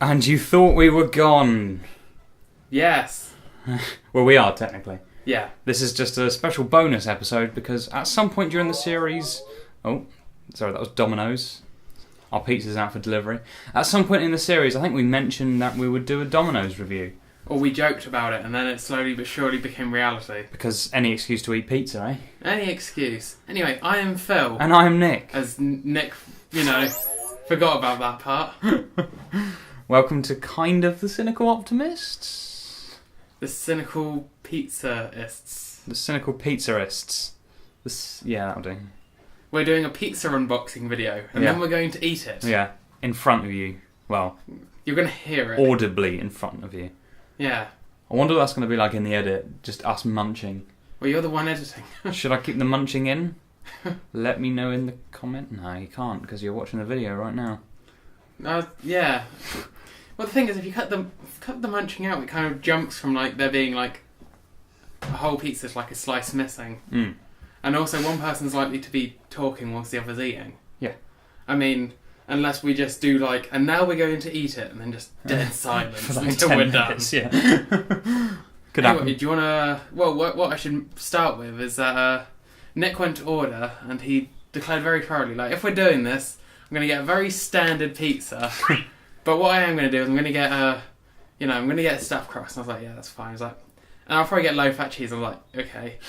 And you thought we were gone. Yes. Well, we are, technically. Yeah. This is just a special bonus episode because at some point during the series... Oh, sorry, that was Domino's. Our pizza's out for delivery. At some point in the series, I think we mentioned that we would do a Domino's review. Or we joked about it, and then it slowly but surely became reality. Because any excuse to eat pizza, eh? Any excuse. Anyway, I am Phil. And I am Nick. As Nick, forgot about that part. Welcome to kind of the Cynical Optimists. The Cynical Pizzaists. The Cynical Pizzaists. Yeah, that'll do. We're doing a pizza unboxing video, and then we're going to eat it. Yeah, in front of you. Well, you're going to hear it. Audibly in front of you. Yeah. I wonder what that's going to be like in the edit, just us munching. Well, you're the one editing. Should I keep the munching in? Let me know in the comment. No, you can't, because you're watching the video right now. Yeah. Well, the thing is, if you cut the munching out, it kind of jumps from there being a whole pizza's like a slice missing. Mm. And also, one person's likely to be talking whilst the other's eating. Yeah. I mean, unless we just do and now we're going to eat it, and then just dead silence for until 10 we're minutes, done. Yeah. Could happen. Anyway, do you want to... Well, what I should start with is that Nick went to order, and he declared very thoroughly, if we're doing this, I'm going to get a very standard pizza. But what I am going to do is I'm going to get I'm going to get a stuffed crust. And I was like, yeah, that's fine. I was like, and I'll probably get low-fat cheese. I was like, okay.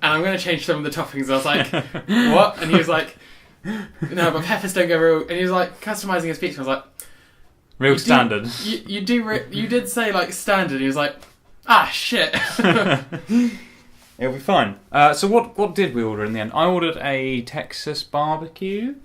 And I'm going to change some of the toppings. I was like, what? And he was like, no, but peppers don't go real. And he was like, customizing his pizza. I was like, real standard. You did say standard. And he was like, shit. It'll be fine. So what did we order in the end? I ordered a Texas barbecue.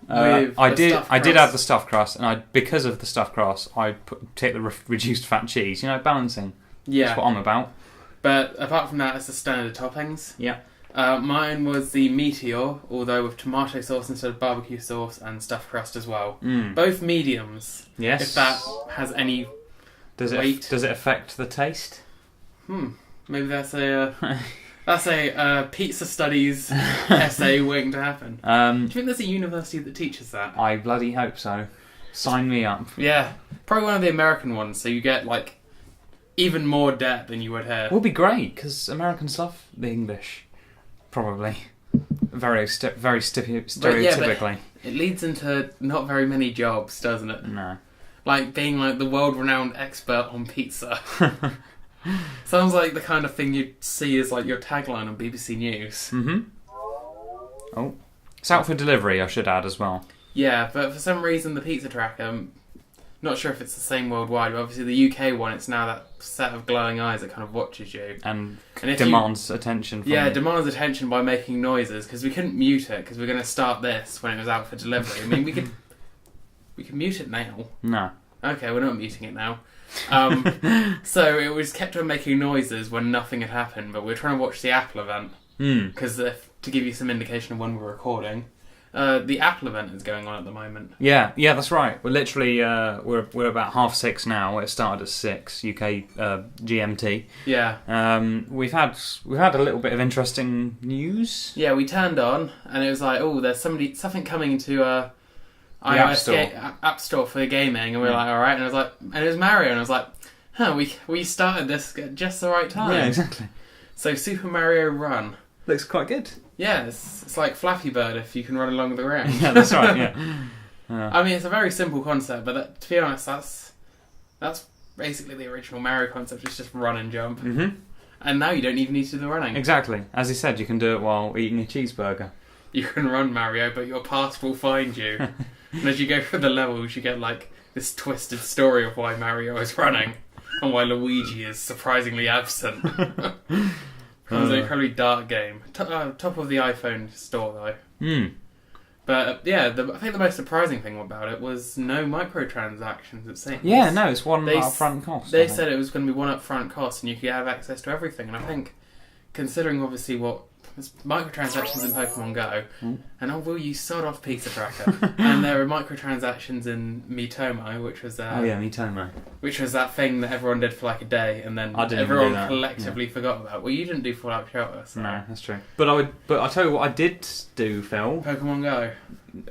I did add the stuffed crust, and because of the stuffed crust, I take the reduced fat cheese. Balancing. Yeah, that's what I'm about. But apart from that, it's the standard toppings. Yeah. Mine was the Meteor, although with tomato sauce instead of barbecue sauce and stuffed crust as well. Mm. Both mediums. Yes. If that has any weight. Does it affect the taste? Maybe that's a pizza studies essay waiting to happen. Do you think there's a university that teaches that? I bloody hope so. Sign me up. Yeah, probably one of the American ones, so you get even more depth than you would here. Would be great, because Americans love the English. Probably. Very stereotypically. It leads into not very many jobs, doesn't it? No. Being the world-renowned expert on pizza. Sounds like the kind of thing you'd see as your tagline on BBC News. Mm-hmm. Oh. It's out for delivery, I should add as well. Yeah, but for some reason the pizza tracker, not sure if it's the same worldwide, but obviously the UK one, it's now that set of glowing eyes that kind of watches you. And demands attention from you. Demands attention by making noises, because we couldn't mute it, because we're going to start this when it was out for delivery. I mean, we could mute it now. No. Okay, we're not muting it now. So it was kept on making noises when nothing had happened, but we were trying to watch the Apple event. Because to give you some indication of when we're recording, the Apple event is going on at the moment. Yeah, that's right. We're literally we're about 6:30 now. It started at 6 UK GMT. Yeah. We've had a little bit of interesting news. Yeah, we turned on and it was there's something coming to iOS App Store for gaming, and we were like, all right. And it was Mario, and I was like, we started this at just the right time. Yeah, exactly. So Super Mario Run looks quite good. Yeah, it's like Flappy Bird if you can run along the ground. Yeah, that's right. Yeah. I mean, it's a very simple concept, but to be honest, that's basically the original Mario concept. It's just run and jump. Mm-hmm. And now you don't even need to do the running. Exactly. As he said, you can do it while eating a cheeseburger. You can run, Mario, but your past will find you. And as you go through the levels, you get this twisted story of why Mario is running and why Luigi is surprisingly absent. It was an incredibly dark game. Top of the iPhone store, though. But I think the most surprising thing about it was no microtransactions, it seems. Yeah, no, it's one upfront cost. They said it was going to be one upfront cost and you could have access to everything. And I think, considering obviously what there's microtransactions in Pokemon Go, and will you sod off Pizza Tracker? And there are microtransactions in Miitomo, which was Miitomo, which was that thing that everyone did for a day, and then everyone collectively forgot about. Well, you didn't do Fallout Shelter, so. No, that's true. But I tell you what, I did do, Phil. Pokemon Go,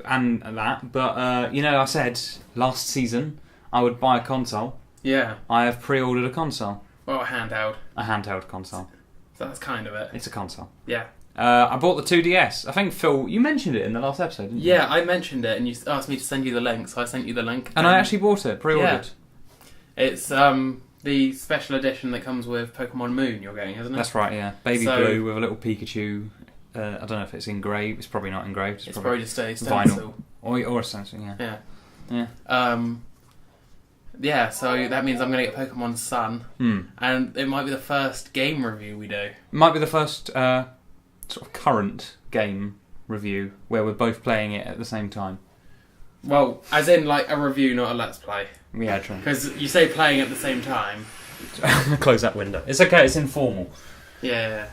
and that. But I said last season I would buy a console. Yeah. I have pre-ordered a console. Well, a handheld. A handheld console. So that's kind of it. It's a console. Yeah. I bought the 2DS. I think, Phil, you mentioned it in the last episode, didn't you? Yeah, I mentioned it, and you asked me to send you the link, so I sent you the link. And I actually bought it, pre-ordered. Yeah. It's the special edition that comes with Pokemon Moon you're getting, isn't it? That's right, yeah. Baby blue with a little Pikachu. I don't know if it's engraved. It's probably not engraved. It's probably just a stencil. Vinyl. Or a stencil, yeah. Yeah. Yeah, so that means I'm going to get Pokemon Sun. And it might be the first game review we do. It might be the first sort of current game review where we're both playing it at the same time. Well, as in like a review, not a let's play. Yeah, true. Because you say playing at the same time. I'm going to close that window. It's okay, it's informal. Yeah.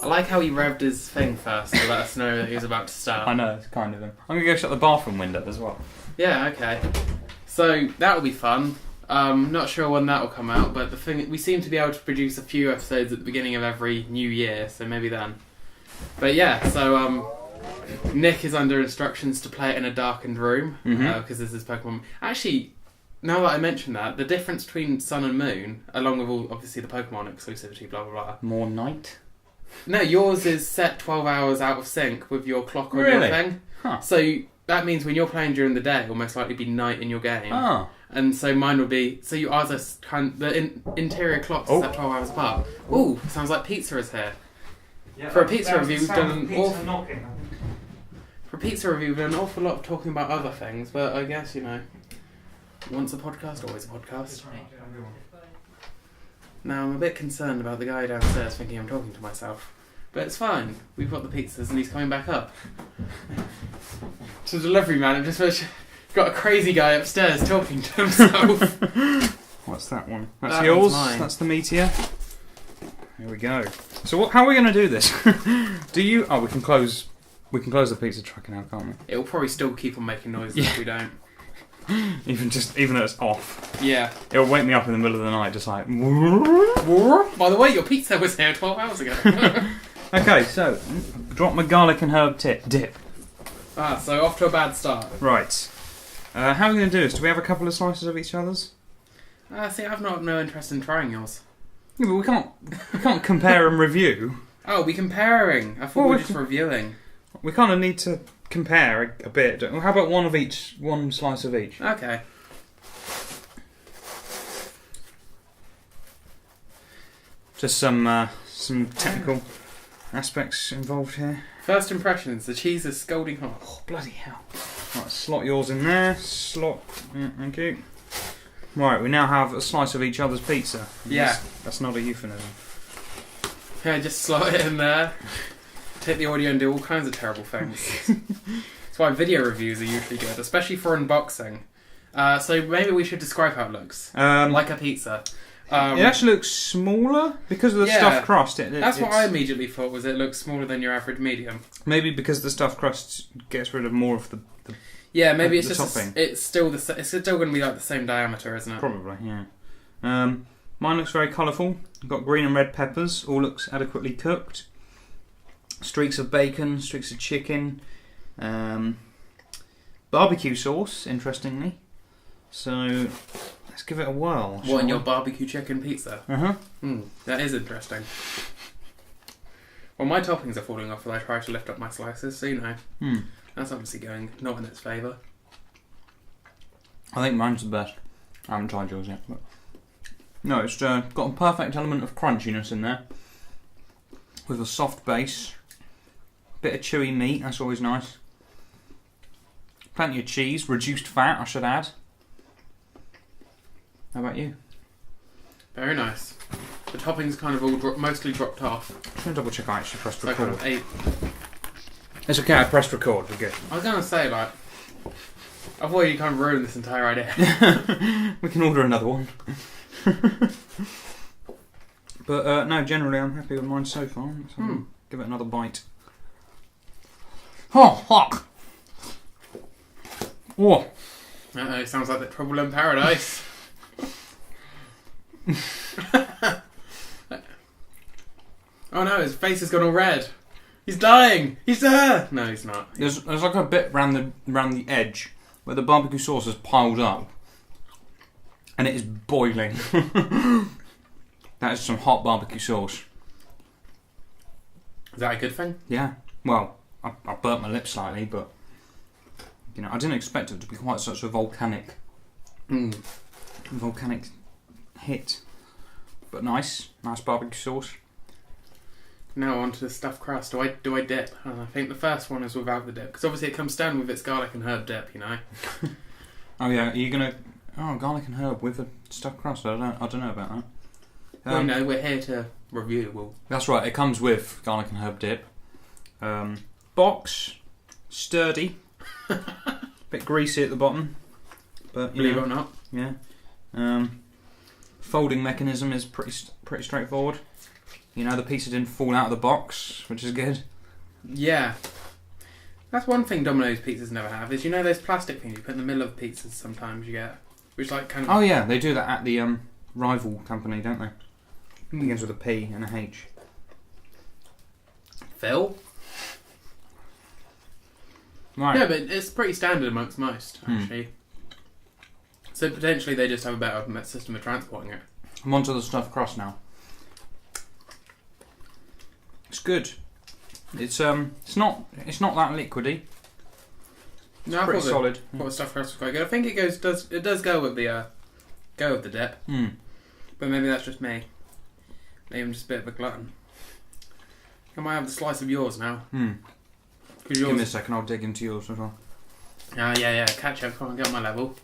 I like how he revved his thing first to let us know that he was about to start. I know, it's kind of him. I'm going to go shut the bathroom window as well. Yeah, okay. So, that'll be fun. Not sure when that'll come out, but the thing, we seem to be able to produce a few episodes at the beginning of every new year, so maybe then. But yeah, so Nick is under instructions to play it in a darkened room, because this is Pokemon. Actually, now that I mention that, the difference between Sun and Moon, along with all, obviously, the Pokemon exclusivity, blah blah blah. More night? No, yours is set 12 hours out of sync with your clock on your thing. Huh. So that means when you're playing during the day, it'll most likely be night in your game. Oh. And so mine would be... So you are the interior clocks are set 12 hours apart. Ooh, sounds like pizza is here. Yeah, for a pizza review, we've done an awful... For a pizza review, we've done an awful lot of talking about other things, but I guess, you know, once a podcast, always a podcast. Now, I'm a bit concerned about the guy downstairs thinking I'm talking to myself. But it's fine. We've got the pizzas and he's coming back up. To the delivery man, I've just got a crazy guy upstairs talking to himself. What's that one? That's yours? That's the Meteor. Here we go. So how are we going to do this? Do you... Oh, we can close the pizza truck now, can't we? It'll probably still keep on making noises if we don't. Even though it's off. Yeah. It'll wake me up in the middle of the night, just like... By the way, your pizza was here 12 hours ago. Okay, so, drop my garlic and herb dip. So off to a bad start. Right. How are we going to do this? Do we have a couple of slices of each other's? See, I've no interest in trying yours. Yeah, but we can't compare and review. Oh, we're comparing. I thought we were just reviewing. We kind of need to compare a bit. How about one slice of each? Okay. Just some technical aspects involved here. First impressions, the cheese is scalding hot. Oh, bloody hell. Right, slot yours in there. Yeah, thank you. Right, we now have a slice of each other's pizza. Yeah. That's not a euphemism. Yeah, just slot it in there. Take the audio and do all kinds of terrible things. That's why video reviews are usually good, especially for unboxing. So maybe we should describe how it looks. Like a pizza. It actually looks smaller because of the stuffed crust. That's what I immediately thought, was it looks smaller than your average medium. Maybe because the stuffed crust gets rid of more of the yeah, maybe it's just topping. It's still going to be like the same diameter, isn't it? Probably, yeah. Mine looks very colourful. Got green and red peppers. All looks adequately cooked. Streaks of bacon, streaks of chicken, barbecue sauce. Interestingly, so let's give it a whirl. What, in your barbecue chicken pizza? Uh-huh. That is interesting. Well, my toppings are falling off as I try to lift up my slices, so you know. That's obviously going not in its favour. I think mine's the best. I haven't tried yours yet. But no, it's got a perfect element of crunchiness in there. With a soft base. Bit of chewy meat, that's always nice. Plenty of cheese, reduced fat, I should add. How about you? Very nice. The toppings kind of all mostly dropped off. I'm just going to double check I actually pressed So record. kind of ate. It's okay, I pressed record, we're good. I was going to say, like, I've already kind of ruined this entire idea. We can order another one. But no, generally I'm happy with mine so far. Let's give it another bite. Oh, fuck! Oh! It sounds like the Trouble in Paradise. Oh no, his face has gone all red. He's dying! He's there! No, he's not. There's like a bit round the edge where the barbecue sauce is piled up and it is boiling. That is some hot barbecue sauce. Is that a good thing? Yeah. Well, I burnt my lips slightly, but you know, I didn't expect it to be quite such a volcanic hit. But nice barbecue sauce. Now onto the stuffed crust. Do I dip? And I think the first one is without the dip, because obviously it comes down with its garlic and herb dip, you know. Oh yeah, are you gonna? Oh, garlic and herb with a stuffed crust. I don't know about that. Well, no, we're here to review. That's right. It comes with garlic and herb dip. Box, sturdy, bit greasy at the bottom, but Believe it or not. Yeah. Folding mechanism is pretty straightforward. You know, the pizza didn't fall out of the box, which is good. Yeah. That's one thing Domino's pizzas never have, is you know those plastic things you put in the middle of pizzas sometimes you get? Which like kind of... Oh yeah, they do that at the rival company, don't they? Begins with a P and a H. Phil? Right. Yeah, but it's pretty standard amongst most, actually. So potentially they just have a better system of transporting it. I'm onto the stuffed crust now. It's good. It's not that liquidy. No, Pretty solid. I thought the stuffed crust was quite good. I think it does go with the dip. But maybe that's just me. Maybe I'm just a bit of a glutton. I might have the slice of yours now. Give me a second, I'll dig into yours as well. Yeah. Catch up, come on, get on my level.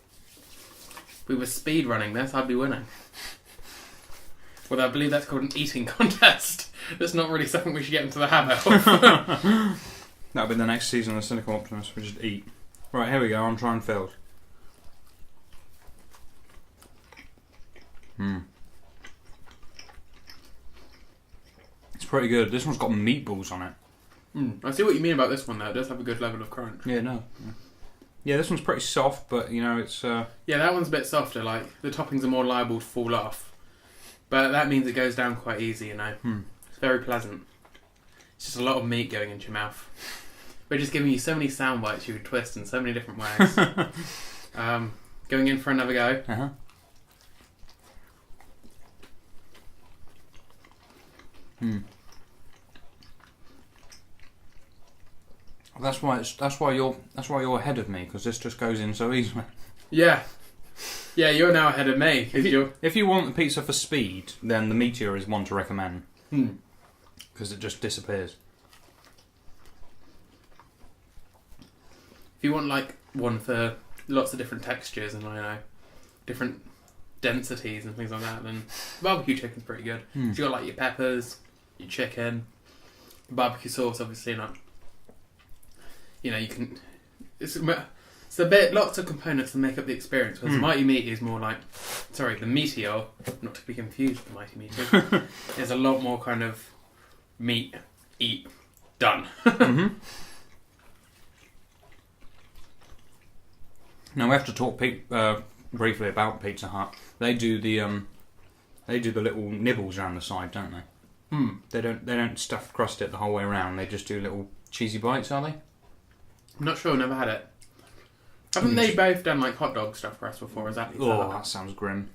If we were speed running this, I'd be winning. Well, I believe that's called an eating contest. That's not really something we should get into the habit of. That'll be the next season of Cynical Optimists. We just eat. Right, here we go. I'm trying filled. It's pretty good. This one's got meatballs on it. I see what you mean about this one though. It does have a good level of crunch. Yeah, this one's pretty soft, but you know it's. Yeah, that one's a bit softer. Like the toppings are more liable to fall off, but that means it goes down quite easy. You know, it's very pleasant. It's just a lot of meat going into your mouth. We're just giving you so many sound bites you could twist in so many different ways. Going in for another go. That's why you're ahead of me, because this just goes in so easily. Yeah, you're now ahead of me. If you want the pizza for speed, then the Meteor is one to recommend. Because it just disappears. If you want like one for lots of different textures and different densities and things like that, then barbecue chicken's pretty good. So you got like your peppers, your chicken, barbecue sauce, obviously not. You know, you can. It's a bit lots of components that make up the experience. Whereas the Mighty Meat is more like, the Meteor, not to be confused with the Mighty Meteor, is a lot more kind of meat, eat, done. Now we have to talk briefly about Pizza Hut. They do the little nibbles around the side, don't they? They don't stuff crust it the whole way around. They just do little cheesy bites, are they? I'm not sure. Never had it. Haven't they both done like hot dog stuffed crust before? Is that? That sounds grim.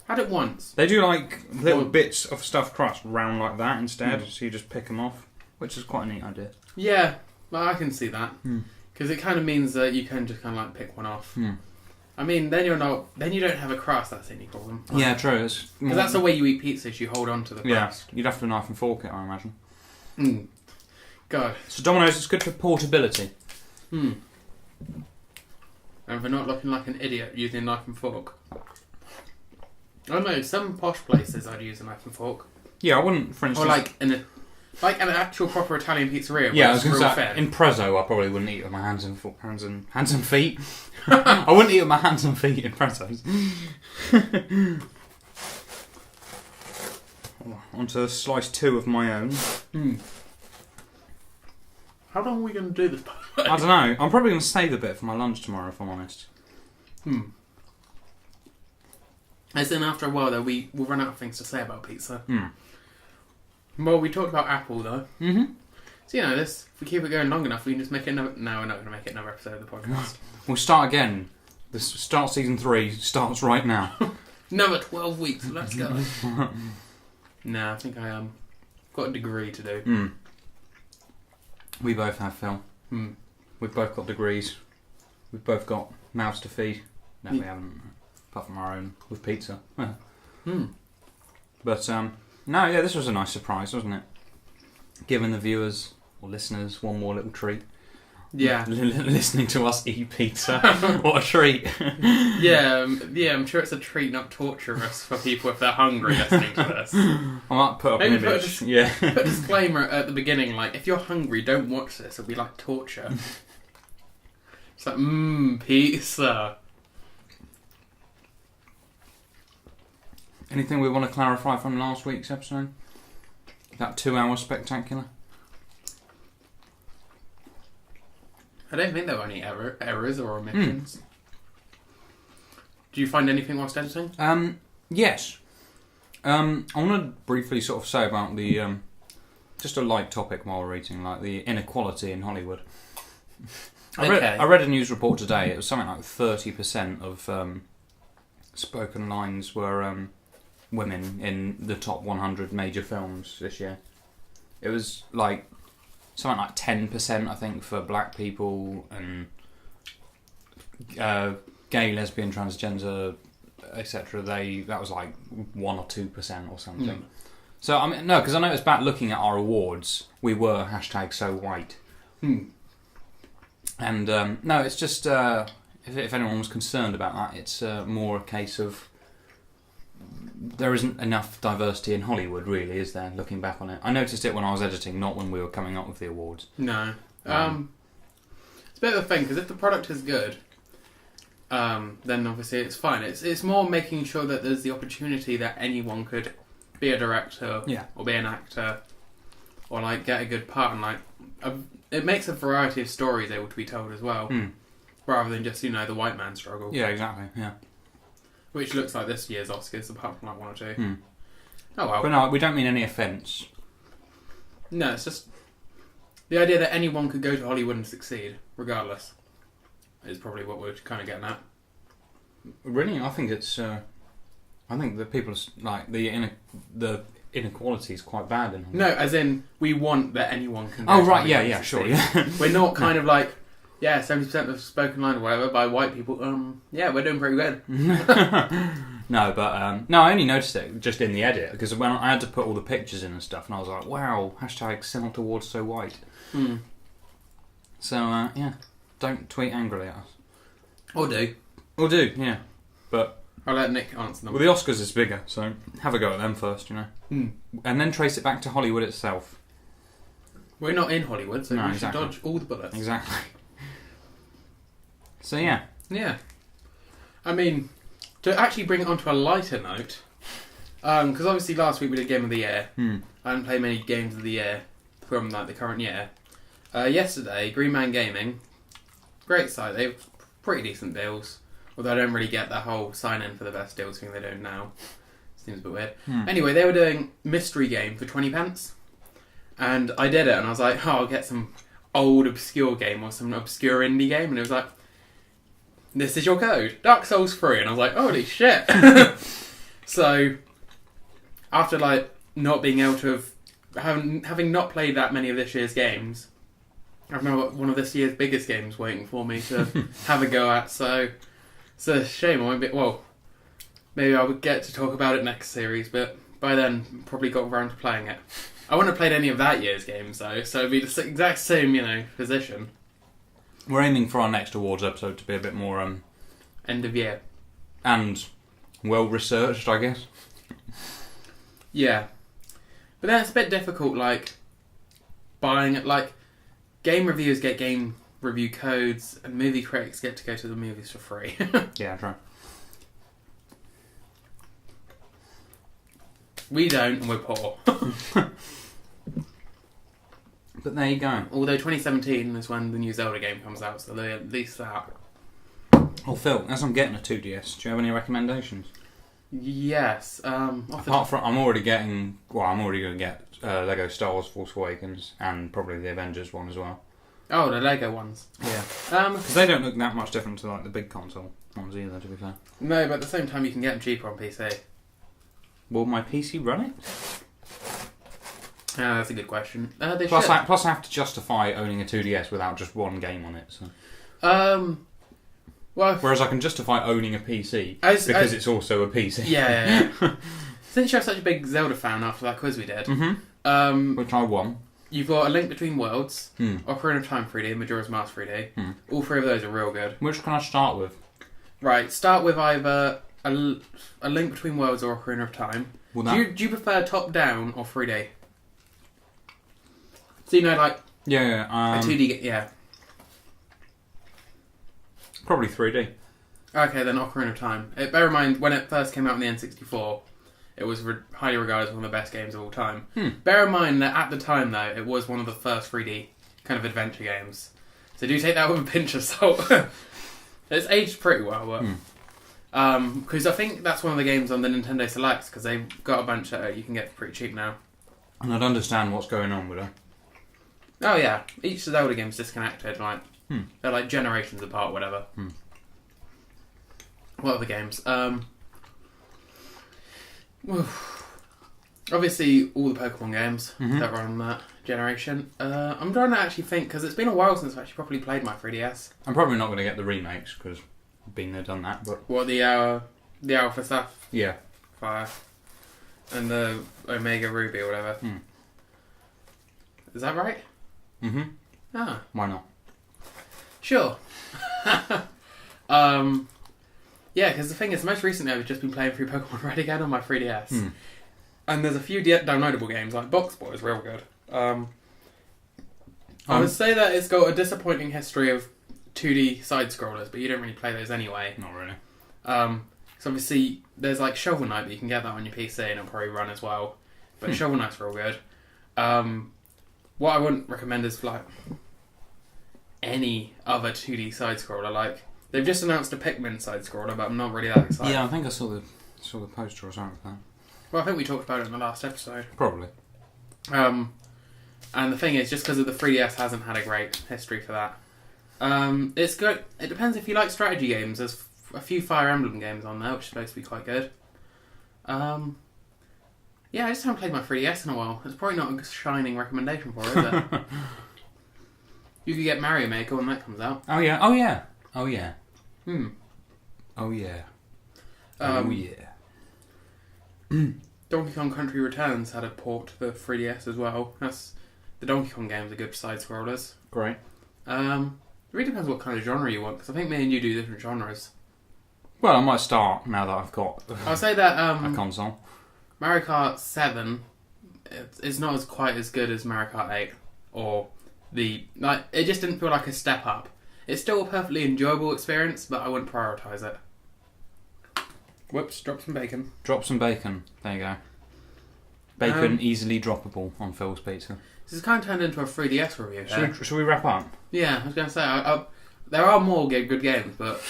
Had it once. They do like little bits of stuffed crust round like that instead, so you just pick them off, which is quite a neat idea. Yeah, well, I can see that because it kind of means that you can just kind of like pick one off. I mean, then you don't have a crust. That's it. You call them. Like, yeah, true. Because that's the way you eat pizza. Is you hold on to the crust. Yeah, you'd have to knife and fork it, I imagine. God. So Domino's is good for portability. And for not looking like an idiot using a knife and fork. I don't know, some posh places I'd use a knife and fork. Yeah, I wouldn't, for instance... Or like an actual proper Italian pizzeria. Yeah, I was going to say, in Prezzo I probably wouldn't eat with my hands and feet. I wouldn't eat with my hands and feet in Prezzo's. Onto slice 2 of my own. How long are we going to do this? I don't know. I'm probably going to save a bit for my lunch tomorrow, if I'm honest. As in, after a while, though, we'll run out of things to say about pizza. Well, we talked about apple, though. So, if we keep it going long enough, we can just make it another... No, we're not going to make it another episode of the podcast. We'll start again. Start season 3 starts right now. Another 12 weeks, let's go. No, I think I got a degree to do. We both have, Phil. We've both got degrees. We've both got mouths to feed. No, we haven't. Apart from our own with pizza. But, no, yeah, this was a nice surprise, wasn't it? Giving the viewers or listeners one more little treat. Yeah. Listening to us eat pizza. What a treat. Yeah, I'm sure it's a treat, not torturous for people if they're hungry listening to this. I might put up an image. Put a disclaimer at the beginning, like, if you're hungry, don't watch this. It'll be like torture. It's like, pizza. Anything we want to clarify from last week's episode? That 2-hour spectacular? I don't think there were any errors or omissions. Do you find anything whilst editing? Yes. I want to briefly sort of say about the... just a light topic while we're eating, like the inequality in Hollywood. I read a news report today. It was something like 30% of spoken lines were women in the top 100 major films this year. It was like something like 10%, I think, for black people and gay, lesbian, transgender, etc. That was like 1 or 2% or something. So I mean, no, because I noticed back looking at our awards, we were #SoWhite. And no, it's just if anyone was concerned about that, it's more a case of there isn't enough diversity in Hollywood, really, is there? Looking back on it, I noticed it when I was editing, not when we were coming up with the awards. No, it's a bit of a thing because if the product is good, then obviously it's fine. It's more making sure that there's the opportunity that anyone could be a director, or be an actor, or like get a good part, and like it makes a variety of stories able to be told as well, rather than just the white man struggle. Yeah, exactly. Yeah. Which looks like this year's Oscars, apart from like 1 or 2. Oh well. But no, we don't mean any offence. No, it's just the idea that anyone could go to Hollywood and succeed, regardless, is probably what we're kind of getting at. Really, I think it's. I think that people like the inequality is quite bad in Hollywood. No, as in we want that anyone can. Oh right, yeah, sure. Yeah. We're not kind of like. Yeah, 70% of spoken line or whatever by white people. Yeah, we're doing pretty good. No, but I only noticed it just in the edit because when I had to put all the pictures in and stuff, and I was like, "Wow!" #SignalTowardsSoWhite. So yeah, don't tweet angrily at us. Or do, yeah. But I'll let Nick answer them. Well, the Oscars is bigger, so have a go at them first, and then trace it back to Hollywood itself. We're not in Hollywood, so we should dodge all the bullets. Exactly. So yeah. I mean, to actually bring it onto a lighter note, because obviously last week we did Game of the Year. I didn't play many games of the year from like the current year. Yesterday, Green Man Gaming, great site. They have pretty decent deals. Although I don't really get that whole sign in for the best deals thing they do now. Seems a bit weird. Anyway, they were doing mystery game for 20p, and I did it, and I was like, I'll get some old obscure game or some obscure indie game, and it was like, this is your code, Dark Souls 3, and I was like, holy shit. So after like not being able to having not played that many of this year's games, I've now got one of this year's biggest games waiting for me to have a go at. So it's a shame I won't be. Well, maybe I would get to talk about it next series, but by then probably got around to playing it. I wouldn't have played any of that year's games though, so it'd be the exact same, position. We're aiming for our next awards episode to be a bit more end of year and well researched, I guess. Yeah, but then it's a bit difficult, like buying it. Like game reviewers get game review codes, and movie critics get to go to the movies for free. Yeah, true. We don't, and we're poor. But there you go. Although 2017 is when the new Zelda game comes out, so at least that. Well, Phil, as I'm getting a 2DS, do you have any recommendations? Yes. Apart from, I'm already going to get Lego Star Wars Force Awakens and probably the Avengers one as well. Oh, the Lego ones. Yeah. Because they don't look that much different to like the big console ones either, to be fair. No, but at the same time, you can get them cheaper on PC. Will my PC run it? That's a good question. Plus I have to justify owning a 2DS without just one game on it. So. Well, whereas I can justify owning a PC because it's also a PC. Yeah. Since you're such a big Zelda fan after that quiz we did, which I won. You've got A Link Between Worlds, Ocarina of Time 3D, and Majora's Mask 3D. All three of those are real good. Which can I start with? Right, start with either A Link Between Worlds or Ocarina of Time. Do you prefer top-down or 3D? So, like... Yeah, a 2D... Yeah. Probably 3D. Okay, then Ocarina of Time. Bear in mind, when it first came out on the N64, it was highly regarded as one of the best games of all time. Bear in mind that at the time, though, it was one of the first 3D kind of adventure games. So do take that with a pinch of salt. It's aged pretty well, but... Because I think that's one of the games on the Nintendo Selects, because they've got a bunch that you can get pretty cheap now. And I'd understand what's going on with it. Oh yeah, each Zelda game's disconnected, like... They're like generations apart, whatever. What other games? Obviously, all the Pokemon games that were on that generation. I'm trying to actually think, because it's been a while since I've actually properly played my 3DS. I'm probably not going to get the remakes, because I've been there, done that, but... What, the Alpha stuff? Yeah. Fire. And the Omega Ruby or whatever. Is that right? Ah. Why not? Sure. Yeah, because the thing is, most recently I've just been playing through Pokemon Red again on my 3DS. And there's a few downloadable games, like Box Boy is real good. I would say that it's got a disappointing history of 2D side-scrollers, but you don't really play those anyway. Not really. So obviously, there's like Shovel Knight, but you can get that on your PC and it'll probably run as well. But Shovel Knight's real good. What I wouldn't recommend is like... any other 2D side-scroller. Like, they've just announced a Pikmin side-scroller, but I'm not really that excited. Yeah, I think I saw the poster or something for that. Well, I think we talked about it in the last episode. Probably. And the thing is, just because of the 3DS hasn't had a great history for that. It's good. It depends if you like strategy games. There's a few Fire Emblem games on there, which is supposed to be quite good. Yeah, I just haven't played my 3DS in a while. It's probably not a shining recommendation for it, is it? You could get Mario Maker when that comes out. Oh yeah. Oh yeah. Oh yeah. Donkey Kong Country Returns had a port to the 3DS as well. The Donkey Kong games are good side-scrollers. Great. It really depends what kind of genre you want, because I think me and you do different genres. Well, I might start now that I've got I'll say that a console. Mario Kart 7 is not as quite as good as Mario Kart 8, or... it just didn't feel like a step up. It's still a perfectly enjoyable experience, but I wouldn't prioritise it. Whoops, drop some bacon. Drop some bacon. There you go. Bacon easily droppable on Phil's Pizza. This has kind of turned into a 3DS review. Should we wrap up? Yeah, I was going to say, there are more good games, but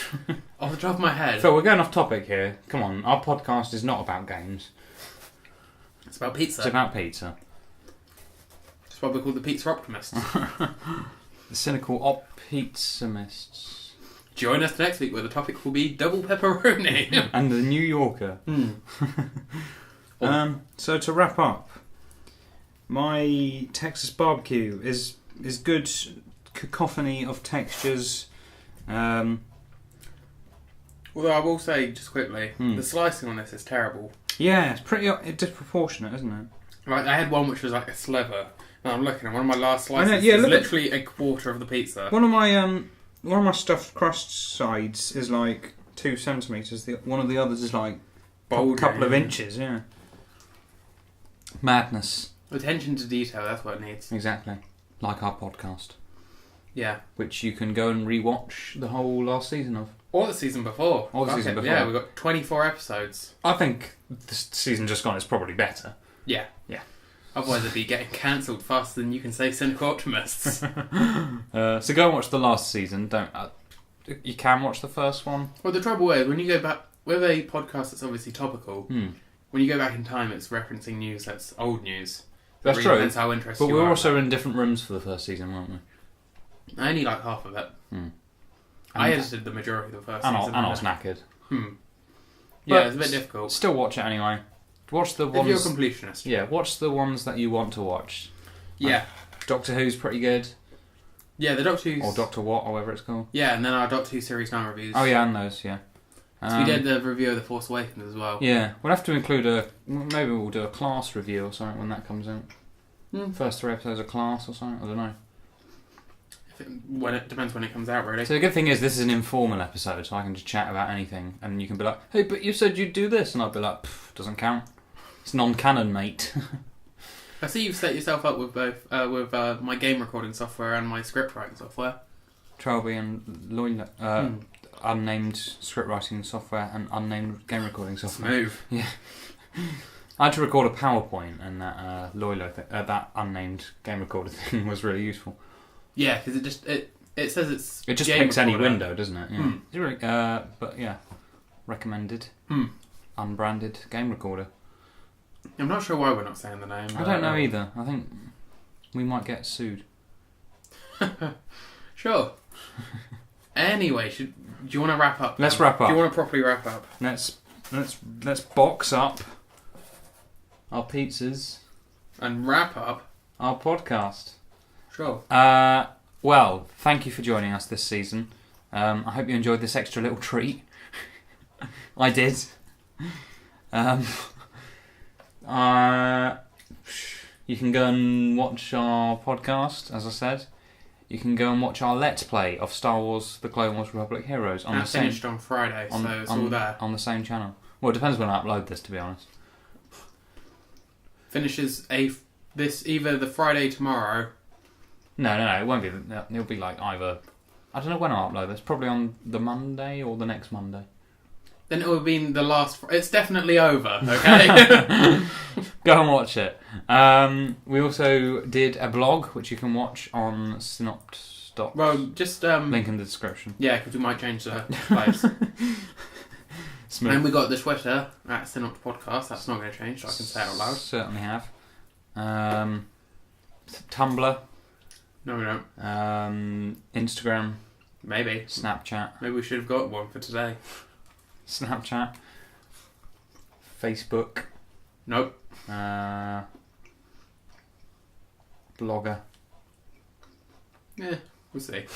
off the top of my head... Phil, we're going off topic here. Come on, our podcast is not about games. It's about pizza. It's about pizza. That's why we're called the Pizza Optimists. The Cynical Optimists. Join us next week where the topic will be double pepperoni. And the New Yorker. So to wrap up, my Texas barbecue is good cacophony of textures. Although I will say, just quickly, the slicing on this is terrible. Yeah, it's pretty disproportionate, isn't it? Like, I had one which was like a sliver. And I'm looking at one of my last slices. It's literally a quarter of the pizza. One of my stuffed crust sides is like 2 centimetres. One of the others is like a couple of inches. Yeah. Madness. Attention to detail. That's what it needs. Exactly. Like our podcast. Yeah. Which you can go and rewatch the whole last season of. Or the season before. Yeah, we've got 24 episodes. I think the season just gone is probably better. Yeah. Yeah. Otherwise it'd be getting cancelled faster than you can say Cynical Optimists. So go and watch the last season. You can watch the first one. Well, the trouble is, when you go back with a podcast that's obviously topical, when you go back in time, it's referencing news that's old news. That's really true. Depends how interested But you we are were also in in different rooms for the first season, weren't we? I only like half of it. I edited the majority of the first season. And I was knackered. Yeah, it's a bit difficult. Still watch it anyway. Watch the ones... If you're a completionist. Yeah, watch the ones that you want to watch. Yeah. Doctor Who's pretty good. Yeah, the Doctor Who's... Or Doctor What, or whatever it's called. Yeah, and then our Doctor Who Series 9 reviews. Oh yeah, and those, yeah. So we did the review of The Force Awakens as well. Yeah, we'll have to include maybe we'll do a class review or something when that comes out. First 3 episodes of Class or something, I don't know. It depends when it comes out, really. So the good thing is this is an informal episode, so I can just chat about anything, and you can be like, hey, but you said you'd do this, and I'll be like, doesn't count. It's non-canon, mate. I see you've set yourself up with both my game recording software and my script writing software. Trilby and Lloyd, unnamed script writing software and unnamed game recording software. Smooth. Yeah. I had to record a PowerPoint, and that that unnamed game recorder thing was really useful. Yeah, because it says it just picks any window, doesn't it? Yeah. It's really, but yeah, recommended unbranded game recorder. I'm not sure why we're not saying the name. I don't know either. I think we might get sued. Sure. Anyway, do you want to wrap up? Let's wrap up. Do you want to properly wrap up? Let's box up our pizzas and wrap up our podcast. Sure. Well, thank you for joining us this season. I hope you enjoyed this extra little treat. I did. You can go and watch our podcast, as I said. You can go and watch our Let's Play of Star Wars The Clone Wars Republic Heroes. That finished on Friday, so it's all there. On the same channel. Well, it depends when I upload this, to be honest. Finishes either the Friday tomorrow. No, it won't be. It'll be like either... I don't know when I'll upload this. Probably on the Monday or the next Monday. Then it will have been the last... It's definitely over, okay? Go and watch it. We also did a blog, which you can watch on Synopt. Well, just... link in the description. Yeah, because we might change the place. Smooth. And we got the Twitter, at Synopt Podcast. That's not going to change, so I can say it out loud. Certainly have. Tumblr. No, we don't. Instagram. Maybe. Snapchat. Maybe we should have got one for today. Snapchat. Facebook. Nope. Blogger. Yeah, we'll see.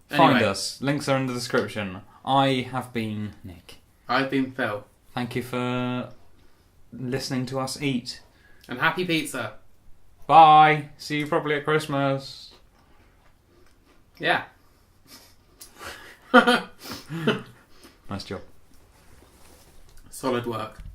Find us. Links are in the description. I have been Nick. I've been Phil. Thank you for listening to us eat. And happy pizza. Bye. See you probably at Christmas. Yeah. Nice job. Solid work.